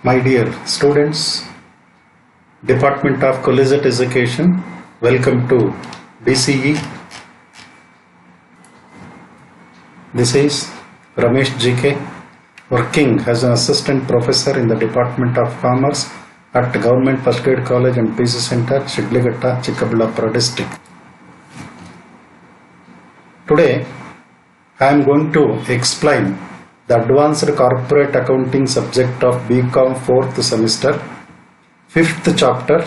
My dear students, Department of Collegiate Education, welcome to DCE. This is Ramesh GK, working as an assistant professor in the Department of Commerce at Government First Grade College and PC Center, Shigligatta, Chikkaballapura district. Today, I am going to explain the Advanced Corporate Accounting subject of BCom 4th semester, 5th chapter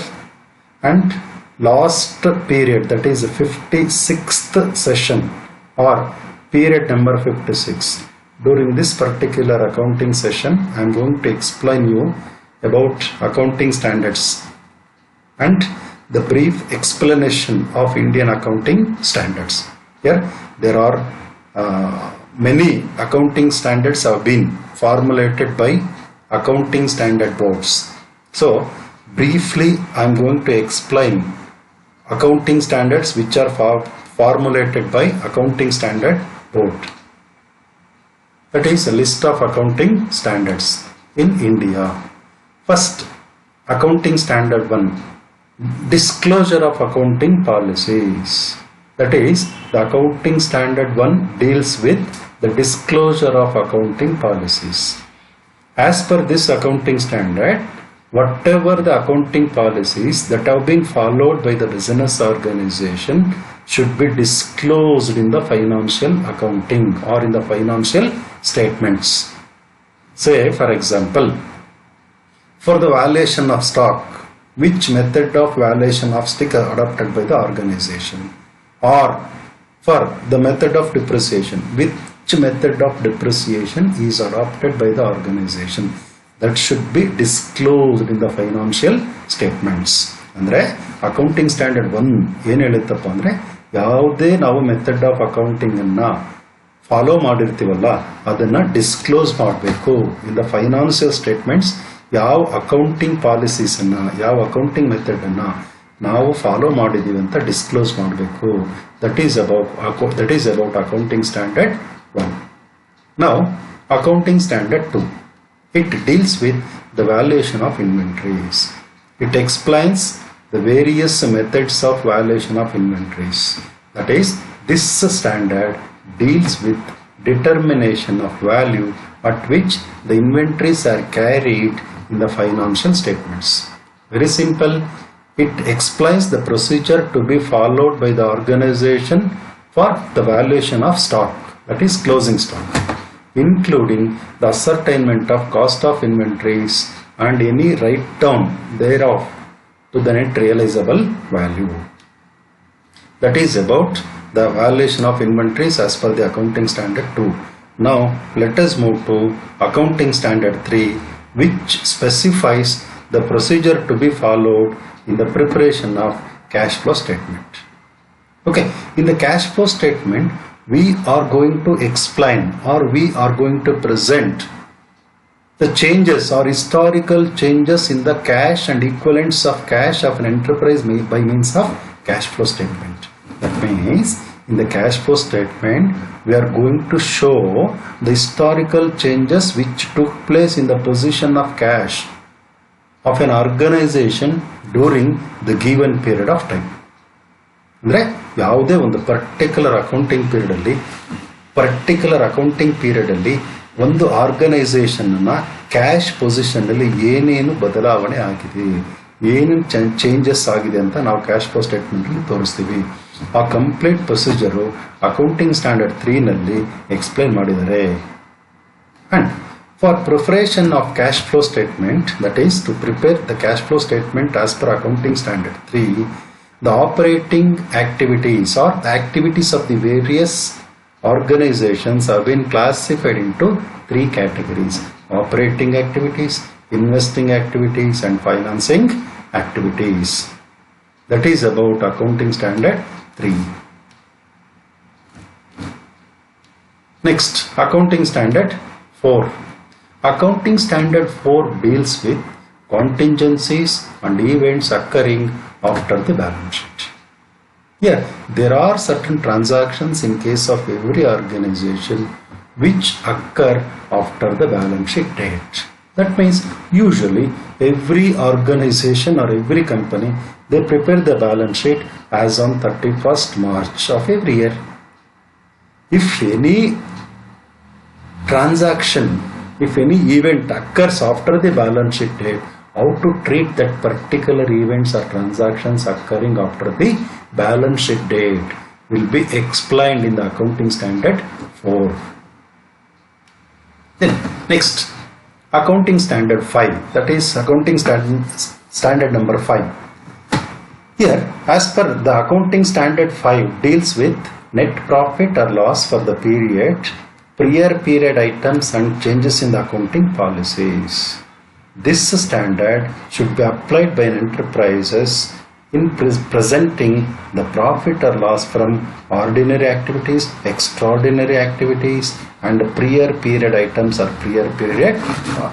and last period, that is 56th session or period number 56. During this particular accounting session, I am going to explain you about accounting standards and the brief explanation of Indian accounting standards. Here there are many accounting standards have been formulated by accounting standard boards. So briefly I am going to explain accounting standards which are formulated by accounting standard board. That is a list of accounting standards in India. First, accounting standard 1, disclosure of accounting policies. That is, the accounting standard 1 deals with the disclosure of accounting policies. As per this accounting standard, whatever the accounting policies that have been followed by the business organization should be disclosed in the financial accounting or in the financial statements. Say, for example, for the valuation of stock, which method of valuation of stock adopted by the organization, or for the method of depreciation, which method of depreciation is adopted by the organization, that should be disclosed in the financial statements. Andre accounting standard 1 ಏನು ಹೇಳುತ್ತಪ್ಪ ಅಂದ್ರೆ ಯಾವುದೇ ನಾವು method of accounting ಅನ್ನ follow ಮಾಡಿರ್ತೀವಲ್ಲ ಅದನ್ನ disclose ಮಾಡಬೇಕು. ಇನ್ the financial statements ಯಾವ accounting policies ಅನ್ನ ಯಾವ ಅಕೌಂಟಿಂಗ್ ಮೆಥಡ್ ಅನ್ನ ನಾವು ಫಾಲೋ ಮಾಡಿದೀವಿ ಅಂತ ಡಿಸ್ಕ್ಲೋಸ್ ಮಾಡಬೇಕು. That is about accounting standard 1. Now accounting standard 2, it deals with the valuation of inventories. It explains the various methods of valuation of inventories. That is, this standard deals with determination of value at which the inventories are carried in the financial statements. Very simple. It explains the procedure to be followed by the organization for the valuation of stock, that is closing stock, including the ascertainment of cost of inventories and any write down thereof to the net realizable value. That is about the valuation of inventories as per the accounting standard 2. Now let us move to accounting standard 3, which specifies the procedure to be followed in the preparation of cash flow statement. Okay, in the cash flow statement we are going to explain or we are going to present the changes or historical changes in the cash and equivalents of cash of an enterprise by means of cash flow statement. That means in the cash flow statement we are going to show the historical changes which took place in the position of cash of an organization during the given period of time. ಅಂದರೆ ಯಾವುದೇ ಒಂದು particular accounting period ಅಲ್ಲಿ ಒಂದು organisation ಅನ್ನ cash position ಅಲ್ಲಿ ಏನೇನು ಬದಲಾವಣೆ ಆಗಿದೆ, ಏನೇನು ಚೇಂಜಸ್ ಆಗಿದೆ ಅಂತ ನಾವು ಕ್ಯಾಶ್ ಫ್ಲೋ ಸ್ಟೇಟ್ಮೆಂಟ್ ಅಲ್ಲಿ ತೋರಿಸ್ತೀವಿ. ಆ ಕಂಪ್ಲೀಟ್ ಪ್ರೊಸೀಜರು ಅಕೌಂಟಿಂಗ್ ಸ್ಟ್ಯಾಂಡರ್ಡ್ 3 ನಲ್ಲಿ ಎಕ್ಸ್ಪ್ಲೈನ್ ಮಾಡಿದ್ದಾರೆ. And for preparation of cash flow statement, that is to prepare the cash flow statement as per accounting standard 3, the operating activities or the activities of the various organizations have been classified into 3 categories: operating activities, investing activities and financing activities. That is about accounting standard 3. Next, accounting standard 4. Accounting standard 4 deals with contingencies and events occurring after the balance sheet. Here, there are certain transactions in case of every organization which occur after the balance sheet date. That means usually every organization or every company, they prepare the balance sheet as on 31st March of every year. If any transaction, if any event occurs after the balance sheet date, how to treat that particular events or transactions occurring after the balance sheet date will be explained in the accounting standard 4. Then next, accounting standard 5, that is accounting standard number 5. Here, as per the accounting standard 5 deals with net profit or loss for the period, prior period items and changes in the accounting policies. This standard should be applied by enterprises in presenting the profit or loss from ordinary activities, extraordinary activities, and prior period items or prior period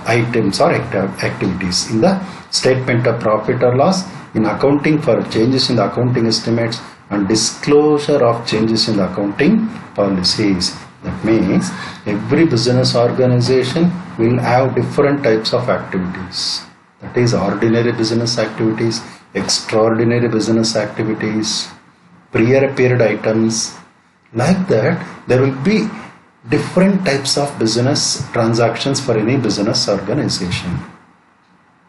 items or activities in the statement of profit or loss, in accounting for changes in the accounting estimates, and disclosure of changes in the accounting policies. That means every business organization will have different types of activities. That is ordinary business activities, extraordinary business activities, prior period items. Like that, there will be different types of business transactions for any business organization.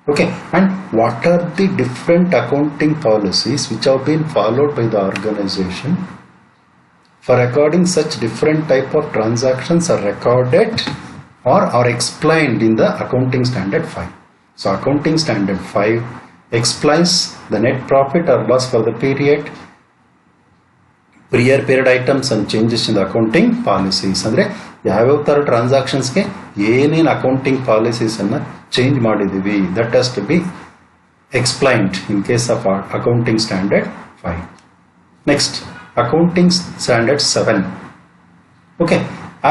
Okay, and what are the different accounting policies which have been followed by the organization for recording such different type of transactions are recorded or are explained in the accounting standard 5. So accounting standard 5 explains the net profit or loss for the period, prior period items and changes in the accounting policies. Andre ಯಾವ ತರ transactions ಗೆ ಏನೇನು accounting policies ಅನ್ನು change ಮಾಡಿದೀವಿ, that has to be explained in case of accounting standard 5. Next, accounting standard 7. Okay,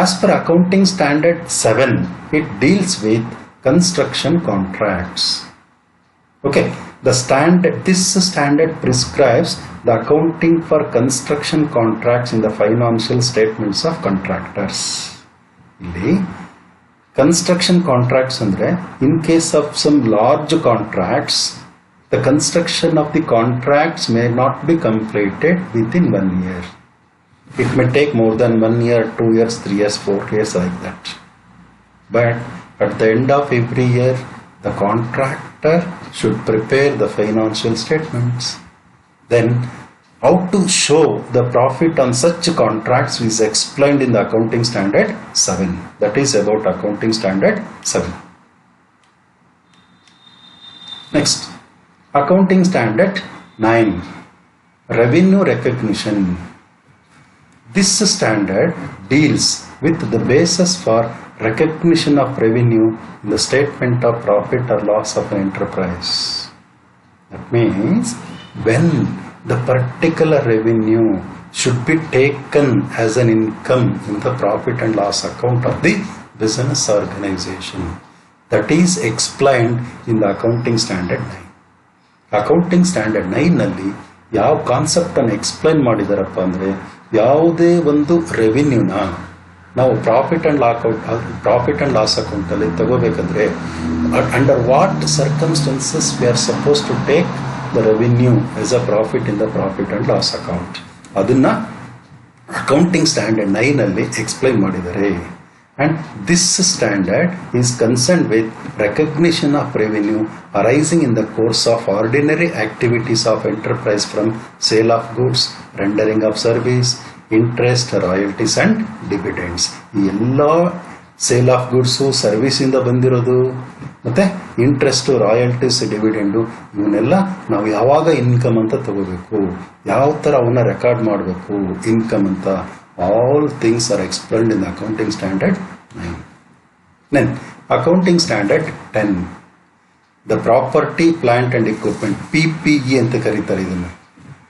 as per accounting standard 7, it deals with construction contracts. Okay, this standard prescribes the accounting for construction contracts in the financial statements of contractors. ಇಲ್ಲಿ construction contracts andre, in case of some large contracts, the construction of the contracts may not be completed within 1 year. It may take more than 1 year, 2 years, 3 years, 4 years, like that. But at the end of every year, the contractor should prepare the financial statements. Then how to show the profit on such contracts is explained in the accounting standard 7. That is about accounting standard 7. Next, accounting standard 9, revenue recognition. This standard deals with the basis for recognition of revenue in the statement of profit or loss of an enterprise. That means when the particular revenue should be taken as an income in the profit and loss account of the business organization. That is explained in the accounting standard 9. Accounting standard 9 ನಲ್ಲಿ ಯಾವ concept ಅನ್ನು explain ಮಾಡಿದಾರಪ್ಪ ಅಂದ್ರೆ, ಯಾವುದೇ ಒಂದು ರೆವಿನ್ಯೂನ ನಾವು profit and loss account ಅಲ್ಲಿ ತಗೋಬೇಕಂದ್ರೆ under what circumstances we are suppose to take the revenue as a profit in the profit and loss account, ಅದನ್ನ ಅಕೌಂಟಿಂಗ್ ಸ್ಟ್ಯಾಂಡರ್ಡ್ 9 ಅಲ್ಲಿ ಎಕ್ಸ್ಪ್ಲೈನ್ ಮಾಡಿದ್ದಾರೆ. And this standard is concerned with recognition of revenue arising in the course of ordinary activities of enterprise from sale of goods, rendering of service, interest, royalties and dividends. ಈ ಎಲ್ಲ sale of ಗುಡ್ಸು, ಸರ್ವಿಸಿಂದ ಬಂದಿರೋದು, ಮತ್ತೆ interest, royalties, dividend, ಇವನ್ನೆಲ್ಲ ನಾವು ಯಾವಾಗ income ಅಂತ ತಗೋಬೇಕು, ಯಾವ ಥರ ಅವನ್ನ ರೆಕಾರ್ಡ್ ಮಾಡಬೇಕು ಇನ್ಕಮ್ ಅಂತ, all things are explained in the accounting standard 9. Then accounting standard 10, the property, plant and equipment, PPE ಅಂತ ಕರೀತಾರೆ ಇದನ್ನು.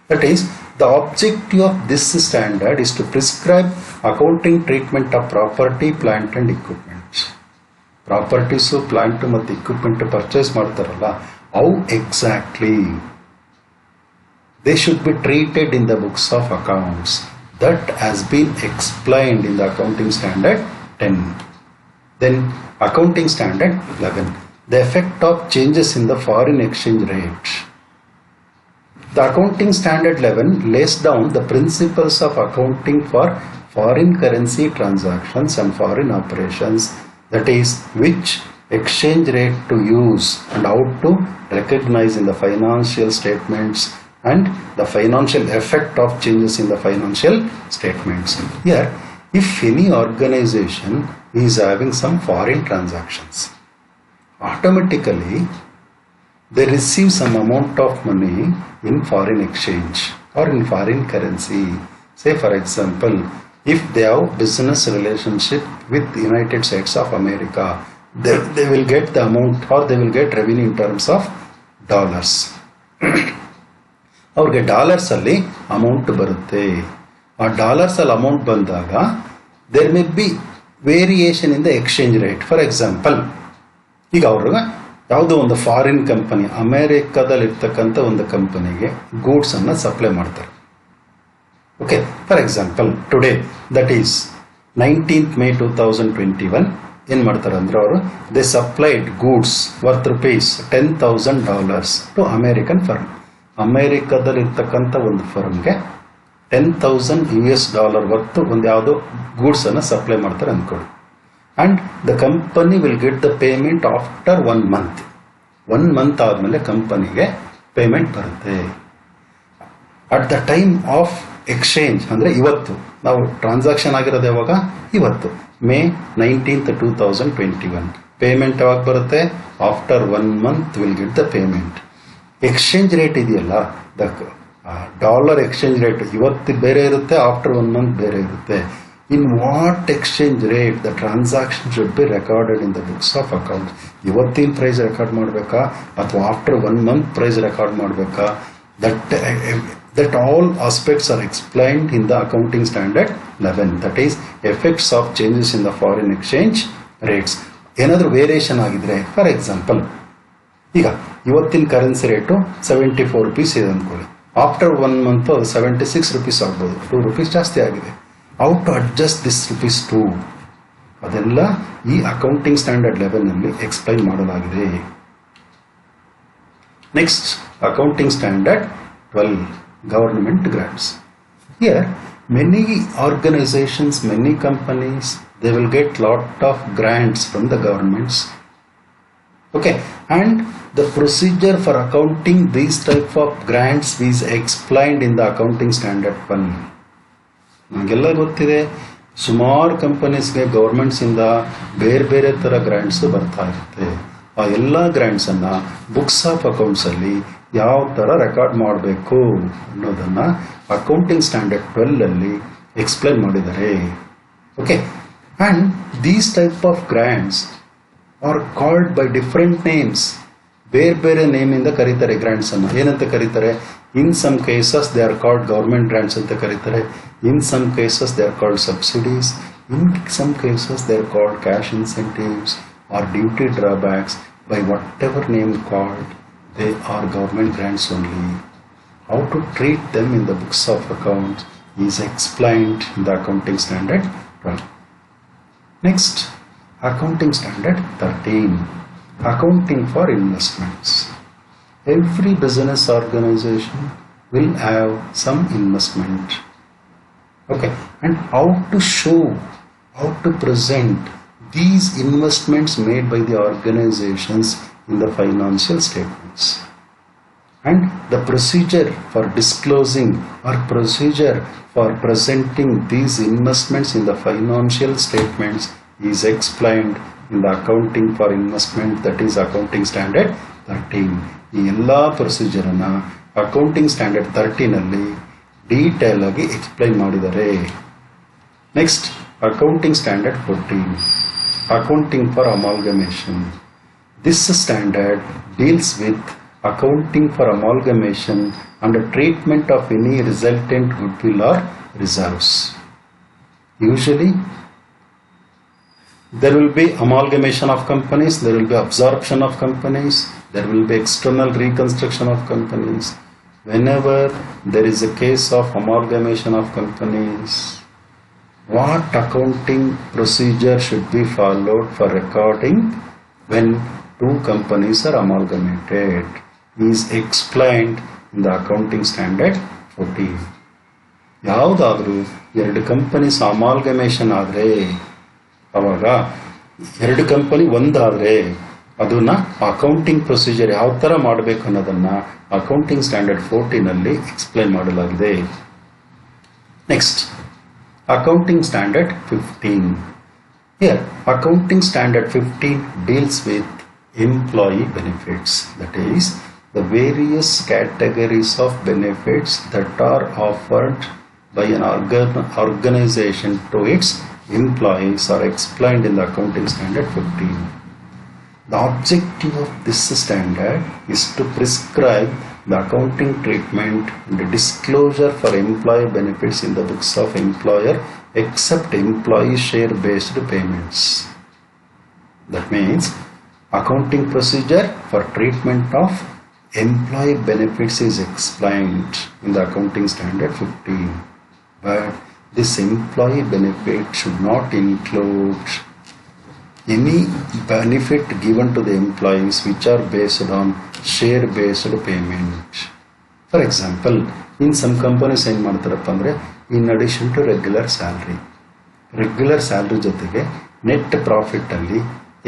That is, the objective of this standard is to prescribe accounting treatment of property, plant and equipment. Properties, plant ಮತ್ತು equipment purchase ಮಾಡ್ತಾರಲ್ಲ, how exactly they should be treated in the books of accounts. That has been explained in the accounting standard 10. Then accounting standard 11, the effect of changes in the foreign exchange rate. The accounting standard 11 lays down the principles of accounting for foreign currency transactions and foreign operations, that is, which exchange rate to use and how to recognize in the financial statements and the financial effect of changes in the financial statements. Here, if any organization is having some foreign transactions, automatically they receive some amount of money in foreign exchange or in foreign currency. Say for example, if they have business relationship with the United States of America, they will get the amount or they will get revenue in terms of dollars. ಅವ್ರಿಗೆ dollars ಅಲ್ಲಿ amount ಬರುತ್ತೆ. ಆ dollars ಅಲ್ಲಿ amount ಬಂದಾಗ there may be variation in the exchange rate. For example, ಈಗ ಅವ್ರಿಗೆ ಯಾವುದೋ ಒಂದು ಫಾರಿನ್ ಕಂಪನಿ, ಅಮೆರಿಕದಲ್ಲಿ ಇರ್ತಕ್ಕಂಥ ಒಂದು ಕಂಪನಿಗೆ ಗೂಡ್ಸ್ ಅನ್ನ ಸಪ್ಲೈ ಮಾಡ್ತಾರೆ. Okay, for example today that is 19th May 2021 ಏನ್ ಮಾಡ್ತಾರೆ ಅಂದ್ರೆ ಅವರು they supplied goods worth $10,000 to American firm. ಅಮೆರಿಕದಲ್ಲಿ ಇರ್ತಕ್ಕಂಥ ಒಂದು ಫರ್ಮ್ಗೆ $10,000 ವರ್ತ್ ಒಂದು ಯಾವುದೋ ಗೂಡ್ಸ್ ಅನ್ನ ಸಪ್ಲೈ ಮಾಡ್ತಾರೆ ಅಂದ್ಕೊಳ್ಳಿ. And the company will get the payment after 1 month. 1 month ಆದ್ಮೇಲೆ ಕಂಪನಿಗೆ ಪೇಮೆಂಟ್ ಬರುತ್ತೆ. At the time of exchange ಅಂದ್ರೆ ಇವತ್ತು ನಾವು ಟ್ರಾನ್ಸಾಕ್ಷನ್ ಆಗಿರೋದು ಯಾವಾಗ? ಇವತ್ತು May 19th 2021. ಪೇಮೆಂಟ್ ಯಾವಾಗ ಬರುತ್ತೆ? After 1 month will get the payment. Exchange rate ಇದೆಯಲ್ಲ, ದ ಡಾಲರ್ ಎಕ್ಸ್ಚೇಂಜ್ ರೇಟ್ ಇವತ್ತು ಬೇರೆ ಇರುತ್ತೆ, ಆಫ್ಟರ್ 1 month ಬೇರೆ ಇರುತ್ತೆ. In what exchange rate the transaction should be recorded in the books of account. ಇವತ್ತಿನ price record ಮಾಡಬೇಕಾ ಅಥವಾ ಆಫ್ಟರ್ 1 month ಪ್ರೈಸ್ ರೆಕಾರ್ಡ್ ಮಾಡಬೇಕಾ? That all aspects are explained in the accounting standard 11, that is effects of changes in the foreign exchange rates. ಏನಾದರೂ variation ಆಗಿದ್ರೆ, for example ಈಗ ಇವತ್ತಿನ currency rate 74 rupees ಇದೆ ಅಂದ್ಕೊಳ್ಳಿ, after 1 month 76 rupees ಆಗ್ಬೋದು, 2 rupees ಜಾಸ್ತಿ ಆಗಿದೆ. How to adjust this ₹2? ಅದೆಲ್ಲ ಈ ಅಕೌಂಟಿಂಗ್ ಸ್ಟ್ಯಾಂಡರ್ಡ್ 11 ನಲ್ಲಿ ಎಕ್ಸ್ಪ್ಲೈನ್ ಮಾಡಲಾಗಿದೆ. Next accounting standard 12, government grants. Here many organizations, many companies, they will get lot of grants from the governments. Okay, and the procedure for accounting these type of grants is explained in the accounting standard 1. ನಮಗೆಲ್ಲ ಗೊತ್ತಿದೆ, ಸುಮಾರು ಕಂಪನೀಸ್ಗೆ governments ಇಂದ ಬೇರೆ ಬೇರೆ ತರ grants ಬರ್ತಾ ಇರುತ್ತೆ. ಆ ಎಲ್ಲ ಗ್ರಾಂಟ್ಸ್ ಅನ್ನ ಬುಕ್ಸ್ ಆಫ್ ಅಕೌಂಟ್ಸ್ ಅಲ್ಲಿ ಯಾವ ತರ ರೆಕಾರ್ಡ್ ಮಾಡಬೇಕು ಅನ್ನೋದನ್ನ ಅಕೌಂಟಿಂಗ್ ಸ್ಟ್ಯಾಂಡರ್ಡ್ 12 ಅಲ್ಲಿ ಎಕ್ಸ್ಪ್ಲೈನ್ ಮಾಡಿದ್ದಾರೆ. Okay, and these type of grants are called by different names. ಬೇರೆ ಬೇರೆ ನೇಮ್ ಇಂದ ಕರೀತಾರೆ ಗ್ರಾಂಟ್ಸ್ ಅನ್ನು. ಏನಂತ ಕರೀತಾರೆ? In some cases they are called government grants ಅಂತ ಕರೀತಾರೆ. In some cases they are called subsidies. In some cases they are called cash incentives or duty drawbacks. By whatever name called, they are government grants only. How to treat them in the books of accounts is explained in the accounting standard 12. Next, accounting standard 13, accounting for investments. Every business organization will have some investment. Okay, and how to show, how to present these investments made by the organizations in the financial statements, and the procedure for disclosing or procedure for presenting these investments in the financial statements is explained in the accounting for investment, that is accounting standard 13. ಈ ಎಲ್ಲಾ procedure ಅನ್ನ accounting standard 13 ಅಲ್ಲಿ detail ಆಗಿ explain ಮಾಡಿದ್ದಾರೆ. Next accounting standard 14, accounting for amalgamation. This standard deals with accounting for amalgamation and the treatment of any resultant goodwill or reserves. Usually there will be amalgamation of companies, there will be absorption of companies, there will be external reconstruction of companies. Whenever there is a case of amalgamation of companies, What accounting procedure should be followed for recording when two companies are amalgamated is explained in the accounting standard 14. ಯಾವುದಾದ್ರೂ ಎರಡು companies amalgamation ಆದರೆ ಅವಾಗ ಎರಡು company ಒಂದಾದರೆ ಅದನ್ನ accounting procedure ಯಾವ ಥರ ಮಾಡಬೇಕು ಅನ್ನೋದನ್ನ ಅಕೌಂಟಿಂಗ್ ಸ್ಟ್ಯಾಂಡರ್ಡ್ 14 ಎಕ್ಸ್ಪ್ಲೈನ್ ಮಾಡಲಾಗಿದೆ. Next accounting standard 15. Here accounting standard 15 deals with employee benefits, that is the various categories of benefits that are offered by an organization to its employees are explained in the accounting standard 15. The objective of this standard is to prescribe the accounting treatment and disclosure for employee benefits in the books of employer except employee share based payments. That means accounting procedure for treatment of employee benefits is explained in the accounting standard 15, but this employee benefit should not include any benefit given to the employees which are based on share based payment. For example, in some companies ಏನು ಮಾಡ್ತಾರಪ್ಪ ಅಂದರೆ in addition to regular salary ಜೊತೆಗೆ net profit ಅಲ್ಲಿ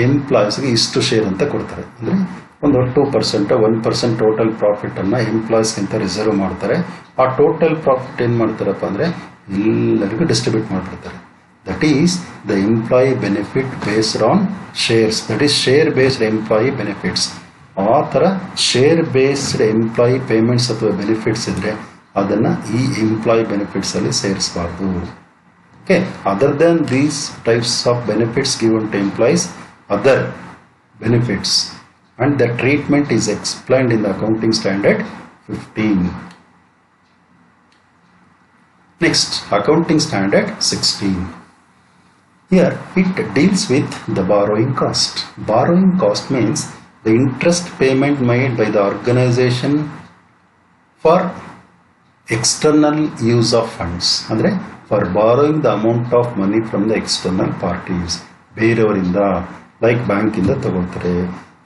ಎಂಪ್ಲಾಯೀಸ್ಗೆ ಇಷ್ಟು share ಅಂತ ಕೊಡ್ತಾರೆ. ಅಂದರೆ ಒಂದು 2% 1% ಟೋಟಲ್ ಪ್ರಾಫಿಟ್ ಅನ್ನ ಎಂಪ್ಲಾಯೀಸ್ಗೆ ಅಂತ ರಿಸರ್ವ್ ಮಾಡ್ತಾರೆ. ಆ ಟೋಟಲ್ ಪ್ರಾಫಿಟ್ ಏನು ಮಾಡ್ತಾರಪ್ಪ ಅಂದರೆ ಎಲ್ಲರಿಗೂ ಡಿಸ್ಟ್ರಿಬ್ಯೂಟ್ ಮಾಡಿಬಿಡ್ತಾರೆ. That is the employee benefit based on shares, that is share based employee benefits. ಆ ಥರ ಶೇರ್ ಬೇಸ್ಡ್ ಎಂಪ್ಲಾಯಿ ಪೇಮೆಂಟ್ಸ್ ಅಥವಾ ಬೆನಿಫಿಟ್ಸ್ ಇದ್ರೆ ಅದನ್ನು ಈ ಎಂಪ್ಲಾಯಿ ಬೆನಿಫಿಟ್ಸ್ ಅಲ್ಲಿ ಸೇರಿಸಬಾರ್ದು. Okay, other than these types of benefits given to employees, other benefits and the treatment is explained in the accounting standard 15. Next, accounting standard 16. Here it deals with the borrowing cost. Borrowing cost means the interest payment made by the organization for external use of funds. Andre for borrowing the amount of money from the external parties. ಬೇರೆಯವರಿಂದ like bank ಇಂದ ತಗೊಳ್ತಾರೆ,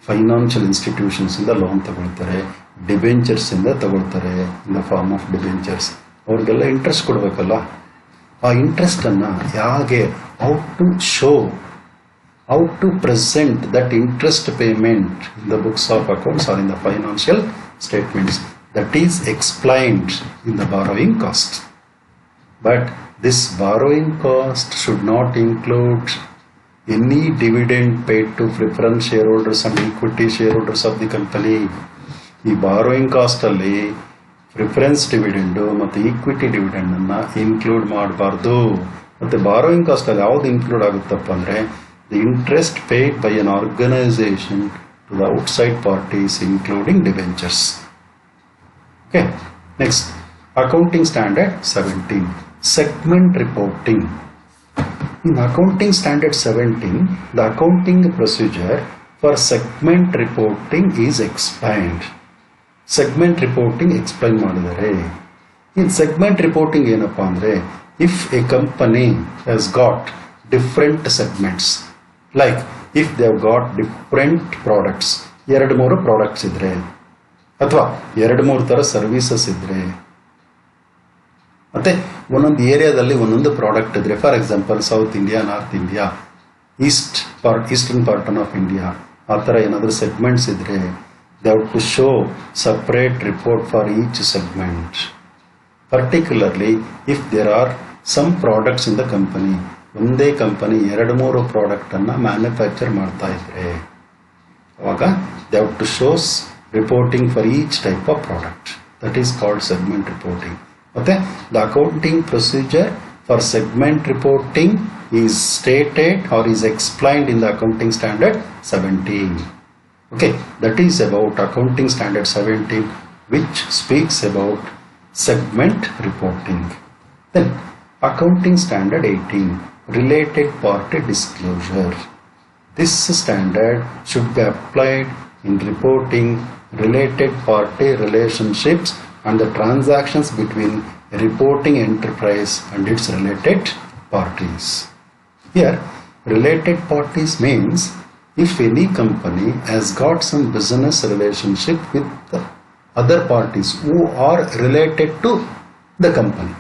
financial institutions ಇಂದ loan ತಗೊಳ್ತಾರೆ, debentures ಇಂದ ತಗೊಳ್ತಾರೆ in the form of debentures. ಅವ್ರಿಗೆಲ್ಲ interest ಕೊಡಬೇಕಲ್ಲ. ಆ ಇಂಟ್ರೆಸ್ಟ್ ಅನ್ನ ಹೇಗೆ how to present that interest payment in the books of accounts or in the financial statements, that is explained in the borrowing cost. But this borrowing cost should not include any dividend paid to preference shareholders and equity shareholders of the company. ಈ borrowing cost ಅಲ್ಲಿ preference dividend ಮತ್ತು equity dividend ಅನ್ನ include ಮಾಡಬಾರ್ದು. ಮತ್ತೆ borrowing cost ಅಲ್ಲಿ ಯಾವ್ದು include ಆಗುತ್ತಪ್ಪ ಅಂದ್ರೆ the interest paid by an organisation to the outside parties including debentures. Okay, next accounting standard 17, segment reporting. In accounting standard 17, the accounting procedure for segment reporting is explained. Segment reporting explain ಮಾಡಿದ್ದಾರೆ. In segment reporting ಏನಪ್ಪಾ ಅಂದ್ರೆ, if a company has got different segments, like if they have got different products, 2-3 products ಇದ್ರೆ ಅಥವಾ 2-3 ತರ services ಇದ್ರೆ ಮತ್ತೆ ಒಂದೊಂದು ಏರಿಯಾದಲ್ಲಿ ಒಂದೊಂದು ಪ್ರಾಡಕ್ಟ್ ಇದ್ರೆ, for example south India, north India, eastern part of India, ಆ ಥರ ಏನಾದರೂ ಸೆಗ್ಮೆಂಟ್ಸ್ ಇದ್ರೆ they have to show separate report for each segment. Particularly if there are some products in the company, ಒಂದೇ ಕಂಪನಿ 2-3 ಪ್ರಾಡಕ್ಟ್ ಅನ್ನ manufacture ಮಾಡ್ತಾ ಇದ್ರೆ ಅವಾಗ they have to show reporting for each type of product. That is called segment reporting. Okay, the accounting procedure for segment reporting is stated or is explained in the accounting standard 17. Okay, that is about accounting standard 17, which speaks about segment reporting. Then accounting standard 18, related party disclosure. This standard should be applied in reporting related party relationships and the transactions between a reporting enterprise and its related parties. Here, related parties means if any company has got some business relationship with the other parties who are related to the company.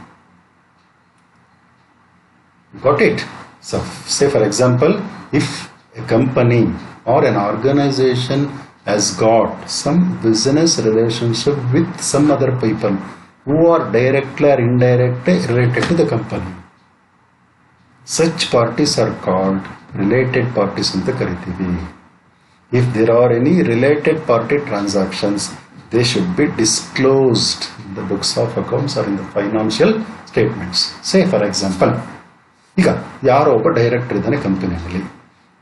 Got it? So, say for example, if a company or an organization has got some business relationship with some other people who are directly or indirectly related to the company, such parties are called related parties anta karitivi. If there are any related party transactions, they should be disclosed in the books of accounts or in the financial statements. Say for example, ಈಗ ಯಾರೋ ಒಬ್ಬ director ಇದ್ದಾನೆ ಕಂಪನಿಯಲ್ಲಿ,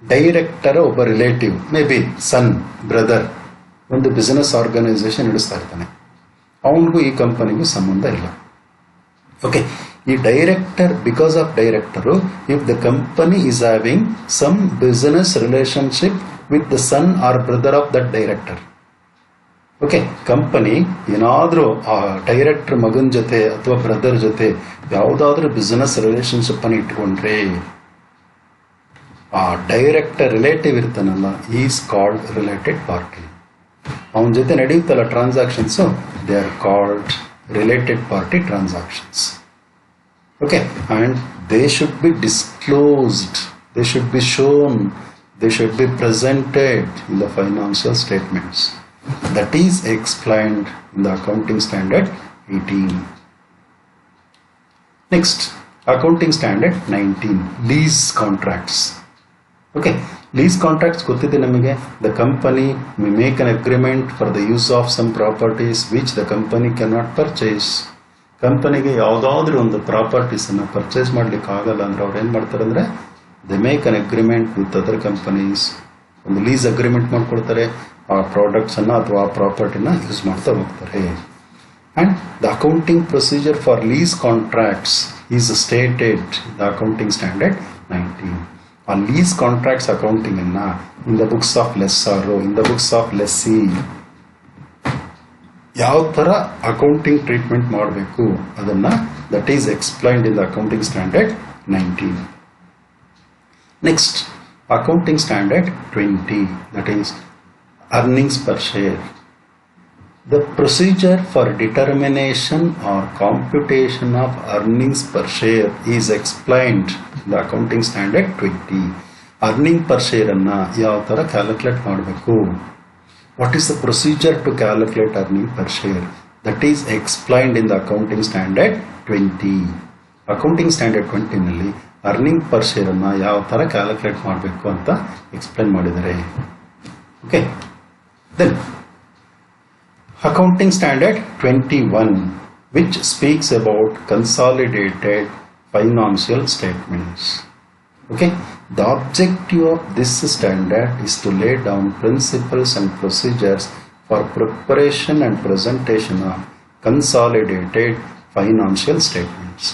director ಒಬ್ಬ relative may be son brother ಒಂದು business organisation ನಡೆಸ್ತಾ ಇರ್ತಾನೆ, ಅವನಿಗೂ ಈ ಕಂಪನಿಗೂ ಸಂಬಂಧ ಇಲ್ಲ. ಓಕೆ, ಈ director, because of director, if the company is having some business relationship with the son or brother of that director, okay, company ಏನಾದರೂ ಆ ಡೈರೆಕ್ಟರ್ ಮಗನ ಜೊತೆ ಅಥವಾ ಬ್ರದರ್ ಜೊತೆ ಯಾವುದಾದ್ರೂ ಬಿಸಿನೆಸ್ ರಿಲೇಶನ್ಶಿಪ್ ಅನ್ನು ಇಟ್ಕೊಂಡ್ರೆ, ಆ ಡೈರೆಕ್ಟರ್ ರಿಲೇಟಿವ್ ಇರ್ತಾನಲ್ಲ, ಈಸ್ ಕಾಲ್ಡ್ ರಿಲೇಟೆಡ್ ಪಾರ್ಟಿ. ಅವನ ಜೊತೆ ನಡೆಯುತ್ತಲ್ಲ transactions, they are called related party transactions. Okay, and they should be disclosed, they should be shown, they should be presented in the financial statements. That is explained in the accounting standard 18. Next, accounting standard 19, lease contracts. Okay, lease contracts gottide namage. The company may make an agreement for the use of some properties which the company cannot purchase. ಕಂಪನಿಗೆ ಯಾವುದಾದ್ರೂ ಒಂದು properties ಅನ್ನು purchase ಮಾಡ್ಲಿಕ್ಕೆ ಆಗಲ್ಲ ಅಂದ್ರೆ ಅವ್ರು ಏನ್ ಮಾಡ್ತಾರೆ ಅಂದ್ರೆ, they make an agreement with other companies. ಒಂದು ಲೀಸ್ ಅಗ್ರಿಮೆಂಟ್ ಮಾಡ್ಕೊಡ್ತಾರೆ, ಆ ಪ್ರಾಡಕ್ಟ್ಸ್ ಅನ್ನ ಅಥವಾ ಆ ಪ್ರಾಪರ್ಟಿನ ಯೂಸ್ ಮಾಡ್ತಾ ಹೋಗ್ತಾರೆ. And the accounting procedure for lease contracts is stated in the accounting standard 19. ಆ ಲೀಸ್ ಕಾಂಟ್ರಾಕ್ಟ್ಸ್ ಅಕೌಂಟಿಂಗ್ ಅನ್ನ in the books of lessor, in the books of lessee ಯಾವ ತರ ಅಕೌಂಟಿಂಗ್ ಟ್ರೀಟ್ಮೆಂಟ್ ಮಾಡಬೇಕು ಅದನ್ನ, that is explained in the accounting standard 19. Next, accounting standard 20, that is earnings per share. The procedure for determination or computation of earnings per share is explained in the accounting standard 20. Earning per share anna yav tara calculate ಮಾಡಬೇಕು, what is the procedure to calculate earning per share, that is explained in the accounting standard 20. Accounting standard 20 ನಲ್ಲಿ earning per share ಅನ್ನ ಯಾವ ತರ calculate ಮಾಡಬೇಕು ಅಂತ explain ಮಾಡಿದ್ದಾರೆ. Okay, then accounting standard 21, which speaks about consolidated financial statements. Okay, the objective of this standard is to lay down principles and procedures for preparation and presentation of consolidated financial statements.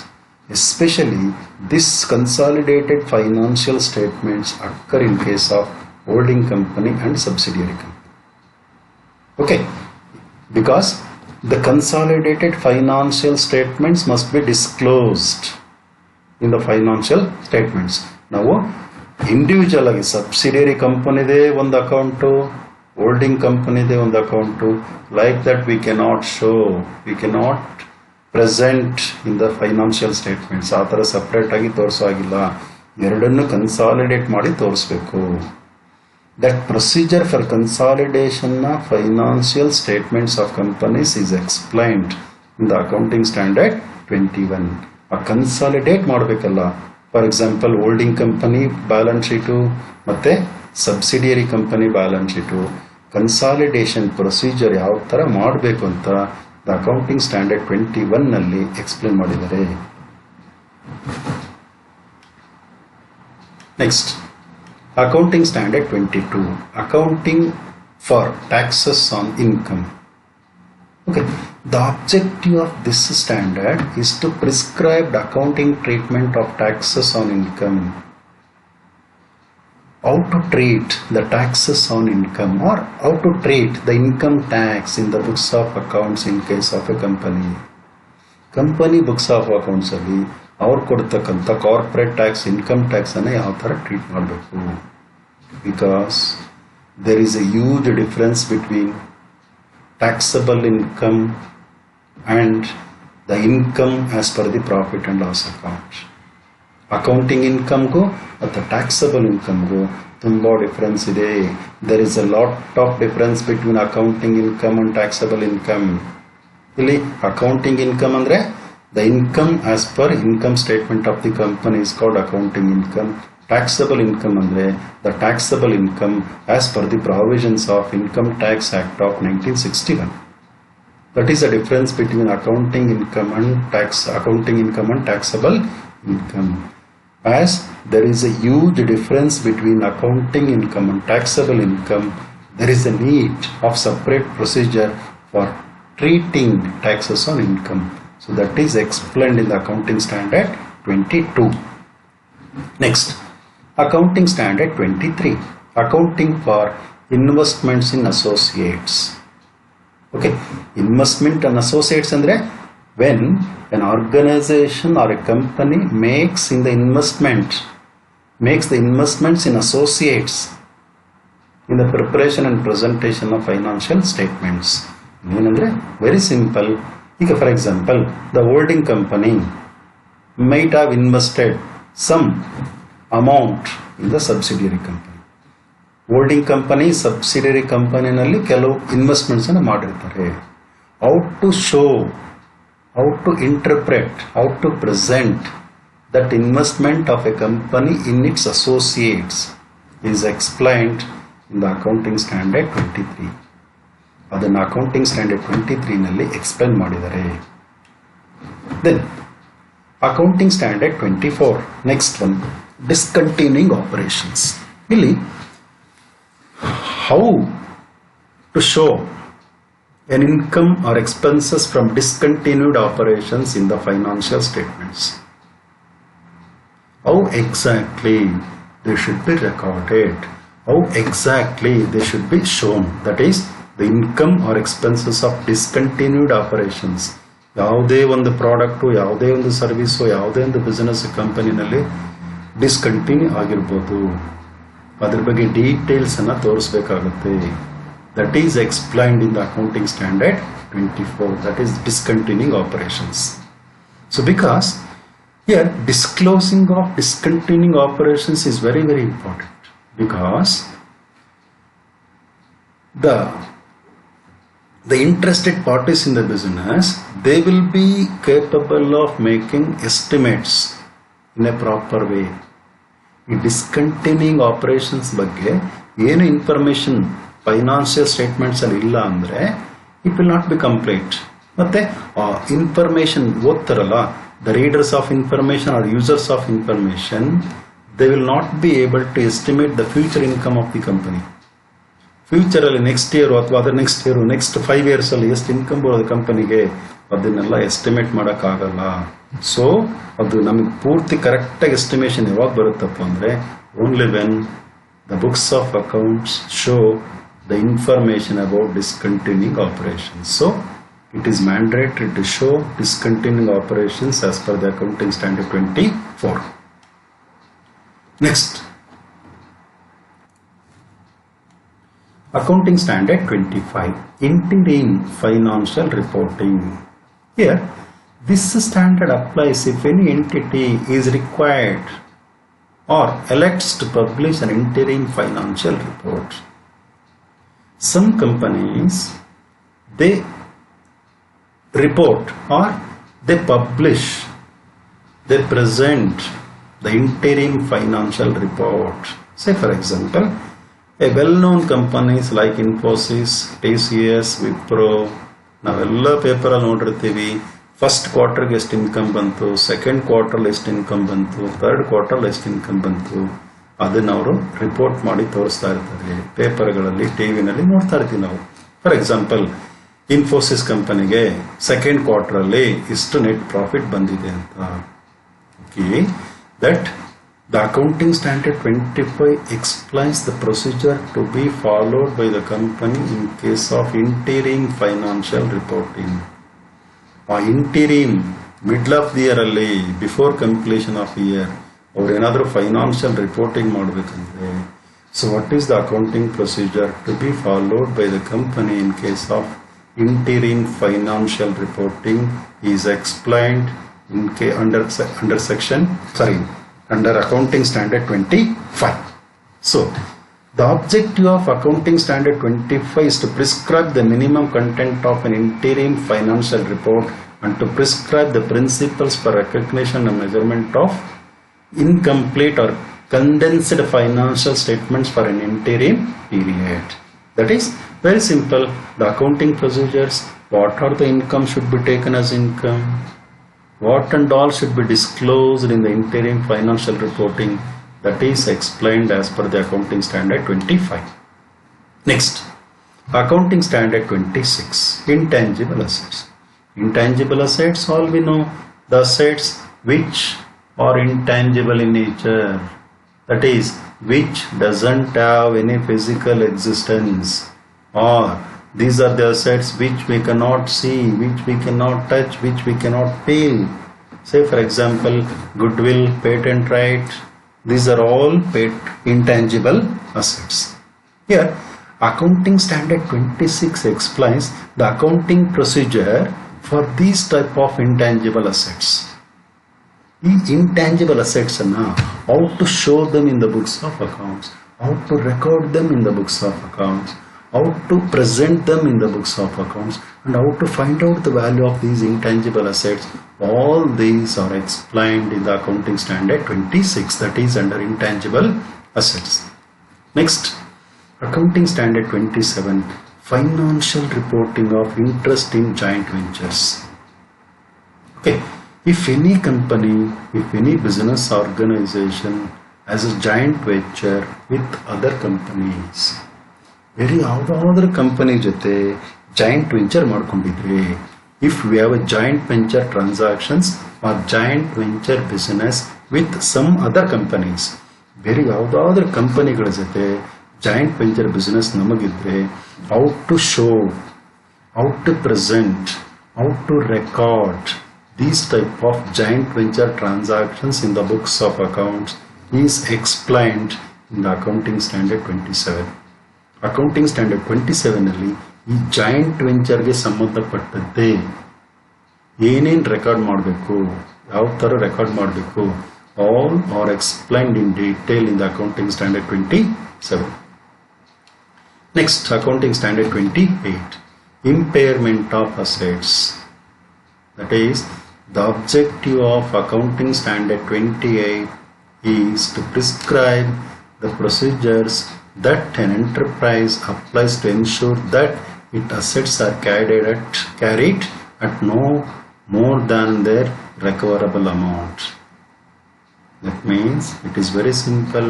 Especially, this consolidated financial statements occur in case of holding company and subsidiary company. Okay, because the consolidated financial statements must be disclosed in the financial statements. Now, individual agi subsidiary company de ಒಂದು account, holding company de ಒಂದು account, like that we cannot show, we cannot present in the financial statements. ಆ ಥರ separate ಆಗಿ ತೋರಿಸೋ ಆಗಿಲ್ಲ, ಎರಡನ್ನು consolidate ಮಾಡಿ ತೋರಿಸ್ಬೇಕು. ದಟ್ ಪ್ರೊಸೀಜರ್ ಫಾರ್ ಕನ್ಸಾಲಿಡೇಷನ್ ನ financial statements of companies is explained in the accounting standard 21. ಆ ಕನ್ಸಾಲಿಡೇಟ್ ಮಾಡಬೇಕಲ್ಲ, for example holding company balance sheet ಮತ್ತೆ subsidiary company balance sheet, consolidation procedure ಯಾವ ಥರ ಮಾಡಬೇಕು ಅಂತ ದ ಅಕೌಂಟಿಂಗ್ ಸ್ಟ್ಯಾಂಡರ್ಡ್ 21 ನಲ್ಲಿ ಎಕ್ಸ್ಪ್ಲೇನ್ ಮಾಡಿದ್ದಾರೆ. Next, accounting standard 22, accounting for taxes on income. Okay, the objective of this standard is to prescribe the accounting treatment of taxes on income. How to treat the taxes on income, or how to treat the income tax in the books of accounts in case of a company. Company books of accounts alli ಅವ್ರು ಕೊಡ್ತಕ್ಕಂಥ corporate tax, income tax ಅನ್ನು ಯಾವ ಥರ treat ಮಾಡಬೇಕು. Because there is a huge difference between taxable income and the income as per the profit and loss account. Accounting income go ಅಥವಾ taxable income go ತುಂಬಾ difference ಇದೆ. there is a lot of difference between accounting income and taxable income. ಇಲ್ಲಿ accounting income ಅಂದ್ರೆ the income as per income statement of the company is called accounting income. Taxable income andre the taxable income as per the provisions of Income Tax Act of 1961. That is the difference between accounting income and taxable income. As there is a huge difference between accounting income and taxable income, there is a need of separate procedure for treating taxes on income. So that is explained in the Accounting Standard 22. Next, Accounting Standard 23, accounting for investments in associates. Okay, investment and associates andre when an organization or a company makes the investments in associates in the preparation and presentation of financial statements. ಏನಂದ್ರೆ very simple. ಈಗ for example, the holding company might have invested some amount in the subsidiary company. Holding company subsidiary company ನಲ್ಲಿ ಕೆಲವು investments ಅನ್ನು ಮಾಡಿರ್ತಾರೆ. How to show, how to interpret, how to present that investment of a company in its associates is explained in the Accounting Standard 23. ಅದನ್ನು Accounting Standard 23 ನಲ್ಲಿ explain ಮಾಡಿದ್ದಾರೆ. Then Accounting Standard 24, next one, discontinuing operations. Really, how to show an income or expenses from discontinued operations in the financial statements. How exactly they should be recorded, how exactly they should be shown. That is the income or expenses of discontinued operations. ಯಾವುದೇ ಒಂದು product, ಯಾವುದೇ ಒಂದು service, ಯಾವುದೇ ಒಂದು business ಕಂಪನಿನಲ್ಲಿ discontinue ಆಗಿರ್ಬೋದು, ಅದ್ರ ಬಗ್ಗೆ details ಅನ್ನ ತೋರಿಸಬೇಕಾಗುತ್ತೆ. That is explained in the accounting standard 24, that is discontinuing operations. So because here disclosing of discontinuing operations is very very important, because the interested parties in the business, they will be capable of making estimates in a proper way. ಈ ಡಿಸ್ಕಂಟಿನ್ಯೂಯಿಂಗ್ operations ಬಗ್ಗೆ ಏನು information financial statements ಅಲ್ಲಿ ಇಲ್ಲ ಅಂದ್ರೆ it will not be complete. ಮತ್ತೆ information ಓದ್ತಾರಲ್ಲ, the readers of information are users of information, they will not be able to estimate the future income of the company. Future ಅಲ್ಲಿ next year ಅಥವಾ ಅದರ next year, next 5 years ಅಲ್ಲಿ ಎಷ್ಟು income ಬರೋದು ಕಂಪನಿಗೆ, ಅದನ್ನೆಲ್ಲ ಎಸ್ಟಿಮೇಟ್ ಮಾಡಕ್ ಆಗಲ್ಲ. ಸೊ ಅದು ನಮಗೆ ಪೂರ್ತಿ ಕರೆಕ್ಟ್ ಆಗಿ ಎಸ್ಟಿಮೇಷನ್ ಯಾವಾಗ ಬರುತ್ತಪ್ಪ ಅಂದ್ರೆ only when the books of accounts show the information about discontinuing operations. So it is mandatory to show discontinuing operations as per the accounting standard 24. Next, Accounting Standard 25, interim financial reporting. Here, this standard applies if any entity is required or elects to publish an interim financial report. Some companies, they report or they publish, they present the interim financial report. Say for example, a well-known companies like Infosys, TCS, Wipro, ನಾವೆಲ್ಲ ಪೇಪರಲ್ಲಿ ನೋಡಿರ್ತೀವಿ. First ಕ್ವಾರ್ಟರ್ಗೆ ಎಷ್ಟು income ಬಂತು, second quarter ಎಷ್ಟು income ಬಂತು, third quarter ಎಷ್ಟು income ಬಂತು, ಅದನ್ನ ಅವರು ರಿಪೋರ್ಟ್ ಮಾಡಿ ತೋರಿಸ್ತಾ ಇರ್ತಾರೆ. ಪೇಪರ್ಗಳಲ್ಲಿ, ಟಿವಿನಲ್ಲಿ ನೋಡ್ತಾ ಇರ್ತೀವಿ ನಾವು. ಫಾರ್ ಎಕ್ಸಾಂಪಲ್, ಇನ್ಫೋಸಿಸ್ ಕಂಪನಿಗೆ ಸೆಕೆಂಡ್ ಕ್ವಾರ್ಟರ್ ಅಲ್ಲಿ ಇಷ್ಟು ನೆಟ್ ಪ್ರಾಫಿಟ್ ಬಂದಿದೆ ಅಂತ. Okay, that the Accounting Standard 25 explains the procedure to be followed by the company in case of interim financial reporting. Interim middle of the year ಅಲ್ಲಿ before completion of year ಅವ್ರು ಏನಾದರೂ financial reporting ಮಾಡಬೇಕಂದ್ರೆ so what is the accounting procedure to be followed by the company in case of interim financial reporting is explained under accounting standard 25. So the objective of accounting standard 25 is to prescribe the minimum content of an interim financial report and to prescribe the principles for recognition and measurement of incomplete or condensed financial statements for an interim period. That is very simple. The accounting procedures, what are the income should be taken as income, what and all should be disclosed in the interim financial reporting, that is explained as per the accounting standard 25. Next, accounting standard 26, intangible assets. Intangible assets, all we know, the assets which are intangible in nature, that is which doesn't have any physical existence, or these are the assets which we cannot see, which we cannot touch, which we cannot feel. Say for example, goodwill, patent right, these are all intangible assets. Here, accounting standard 26 explains the accounting procedure for these type of intangible assets. These intangible assets are how to show them in the books of accounts, how to record them in the books of accounts, how to present them in the books of accounts, and how to find out the value of these intangible assets. All these are explained in the accounting standard 26, that is under intangible assets. Next, accounting standard 27, financial reporting of interest in joint ventures. Okay, if any company, if any business organization has a joint venture with other companies, ಬೇರೆ ಯಾವುದಾದ್ರೂ company ಜೊತೆ joint venture ಮಾಡ್ಕೊಂಡಿದ್ರೆ, if we have a joint venture transactions or joint venture business with some other companies, ಬೇರೆ ಯಾವುದಾದ್ರೂ ಕಂಪನಿಗಳ ಜೊತೆ joint venture business ನಮಗಿದ್ರೆ, how to show, how to present, how to record these type of joint venture transactions in the books of accounts is explained in the accounting standard 27. Accounting standard 27 ಅಲ್ಲಿ ಈ joint ವೆಂಚರ್ಗೆ ಸಂಬಂಧಪಟ್ಟಂತೆ ಏನೇನು record ಮಾಡಬೇಕು, ಯಾವ ಥರ record ಮಾಡಬೇಕು, all are explained in detail in the accounting standard 27. Next, accounting standard 28, impairment of assets. That is the objective of accounting standard 28 is to prescribe the procedures that an enterprise applies to ensure that its assets are carried at no more than their recoverable amount. That means it is very simple.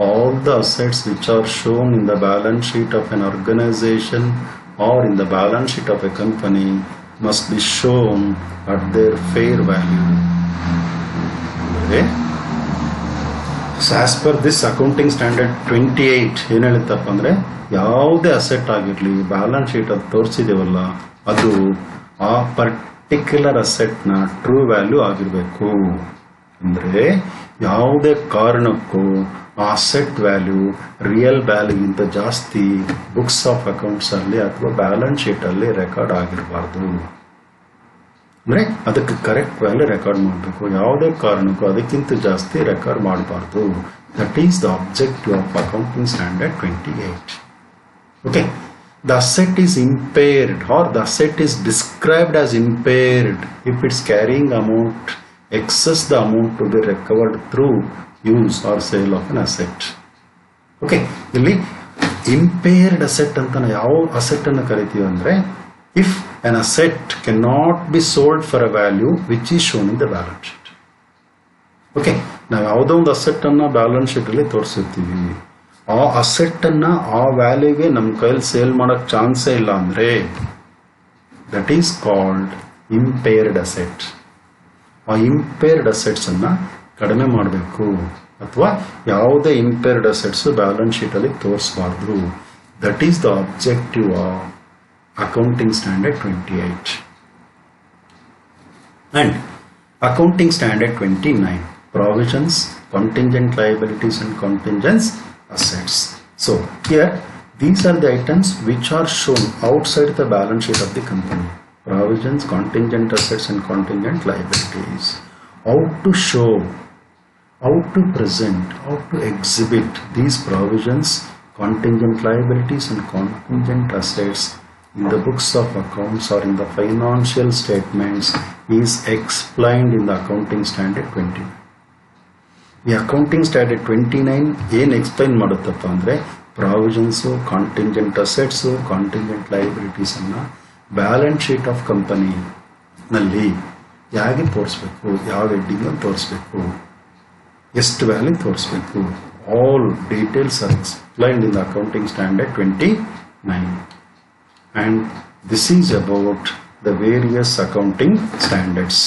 All the assets which are shown in the balance sheet of an organization or in the balance sheet of a company must be shown at their fair value. Okay? So as per this accounting standard 28 ಏನು ಹೇಳುತ್ತಪ್ಪ ಅಂದರೆ, ಯಾವುದೇ asset ಆಗಿರಲಿ balance sheet ಅದು ತೋರಿಸಿದೇವಲ್ಲ, ಅದು ಆ particular ಅಸೆಟ್ನ true value ಆಗಿರಬೇಕು. ಅಂದರೆ ಯಾವುದೇ ಕಾರಣಕ್ಕೂ ಆ ಅಸೆಟ್ ವ್ಯಾಲ್ಯೂ ರಿಯಲ್ ವ್ಯಾಲ್ಯೂಗಿಂತ ಜಾಸ್ತಿ ಬುಕ್ಸ್ ಆಫ್ ಅಕೌಂಟ್ಸ್ ಅಲ್ಲಿ ಅಥವಾ ಬ್ಯಾಲೆನ್ಸ್ ಶೀಟ್ ಅಲ್ಲಿ ರೆಕಾರ್ಡ್ ಆಗಿರಬಾರ್ದು. ಅಂದರೆ ಅದಕ್ಕೆ ಕರೆಕ್ಟ್ ವ್ಯಾಲ್ಯೂ ರೆಕಾರ್ಡ್ ಮಾಡಬೇಕು, ಯಾವುದೇ ಕಾರಣಕ್ಕೂ ಅದಕ್ಕಿಂತ ಜಾಸ್ತಿ ರೆಕಾರ್ಡ್ ಮಾಡಬಾರ್ದು. That is the objective of accounting standard 28. Okay, the asset is impaired or the asset is described as impaired if its carrying amount exceeds the amount to be recovered through use or sale of an asset. Okay, ಇಲ್ಲಿ impaired asset ಅಂತ ನಾವು ಯಾವ asset ಅನ್ನು ಕರಿತೀವಿ ಅಂದರೆ, if an asset cannot be sold for a value which is shown in the balance sheet. Okay, ನಾವು ಯಾವುದೋ ಒಂದು ಅಸೆಟ್ ಅನ್ನ ಬ್ಯಾಲೆನ್ಸ್ ಶೀಟ್ ಅಲ್ಲಿ ತೋರಿಸಿರ್ತೀವಿ, ಆ ಅಸೆಟ್ ಅನ್ನ ಆ ವ್ಯಾಲ್ಯೂಗೆ ನಮ್ಮ ಕೈಯಲ್ಲಿ ಸೇಲ್ ಮಾಡಕ್ ಚಾನ್ಸೇ ಇಲ್ಲ ಅಂದ್ರೆ that is called impaired asset. ಆ ಇಂಪೇರ್ಡ್ ಅಸೆಟ್ಸ್ ಅನ್ನ ಕಡಿಮೆ ಮಾಡಬೇಕು ಅಥವಾ ಯಾವುದೇ ಇಂಪೇರ್ಡ್ ಅಸೆಟ್ಸ್ ಬ್ಯಾಲೆನ್ಸ್ ಶೀಟ್ ಅಲ್ಲಿ ತೋರಿಸಬಾರ್ದು. That is the objective of accounting standard 28. And Accounting Standard 29, provisions, contingent liabilities and contingent assets. So here these are the items which are shown outside the balance sheet of the company. Provisions, contingent assets and contingent liabilities. How to show, how to present, how to exhibit these provisions, contingent liabilities and contingent assets in the books of accounts or in the financial statements is explained in the Accounting Standard 29. The Accounting Standard 29 ಏನು explain ಮಾಡುತ್ತಪ್ಪ ಅಂದರೆ provisions, contingent assets, contingent liabilities ಅನ್ನು balance sheet of company ನಲ್ಲಿ ಹೇಗೆ ತೋರಿಸ್ಬೇಕು, ಯಾವ heading ತೋರಿಸ್ಬೇಕು, ಎಷ್ಟು value ತೋರಿಸ್ಬೇಕು, all details are explained in the Accounting Standard 29. And this is about the various accounting standards.